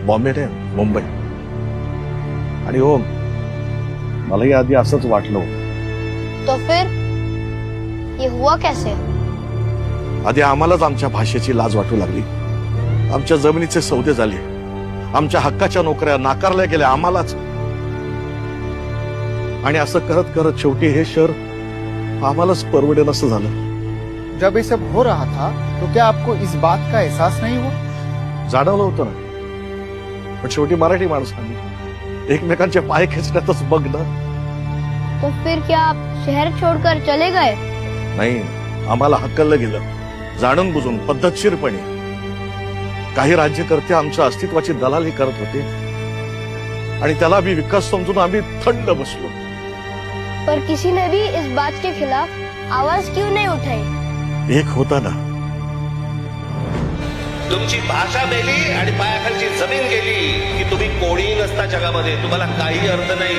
बॉम्बे नाही, मुंबई. आणि हो, मलाही आधी असंच वाटलं होतं. तो फिर ये हुआ कैसे? आधी आम्हालाच आमच्या भाषेची लाज वाटू लागली. आमच्या जमिनीचे सौदे झाले, आमच्या हक्काच्या नोकऱ्या नाकारल्या गेल्या आम्हालाच. आणि असं करत करत शेवटी हे शहर आम्हालाच परवडेल असं झालं. जब ये सब हो रहा था तो क्या आपको इस बात का एहसास नहीं हुआ? जाणवलं होतं ना, पण शेवटी मराठी माणसांनी एकमेकांचे पाय खेचण्यातच बघ ना. तो फिर क्या आप शहर छोड़कर चले गए? नाही, आम्हाला हकललं गेलं, जाणून बुजून पद्धतशीरपणे. काही राज्यकर्ते आमच्या अस्तित्वाची दलाली करत होते आणि त्याला आम्ही विकास समजून आम्ही थंड बसलो. पर किसी ने भी इस बात के खिलाफ आवाज क्यों नहीं उठाई? एक होता ना, तुमची भाषा गेली आणि पायाखालची जमीन गेली की तुम्ही कोणी नसता जगामध्ये. तुम्हाला काही अर्थ नाही.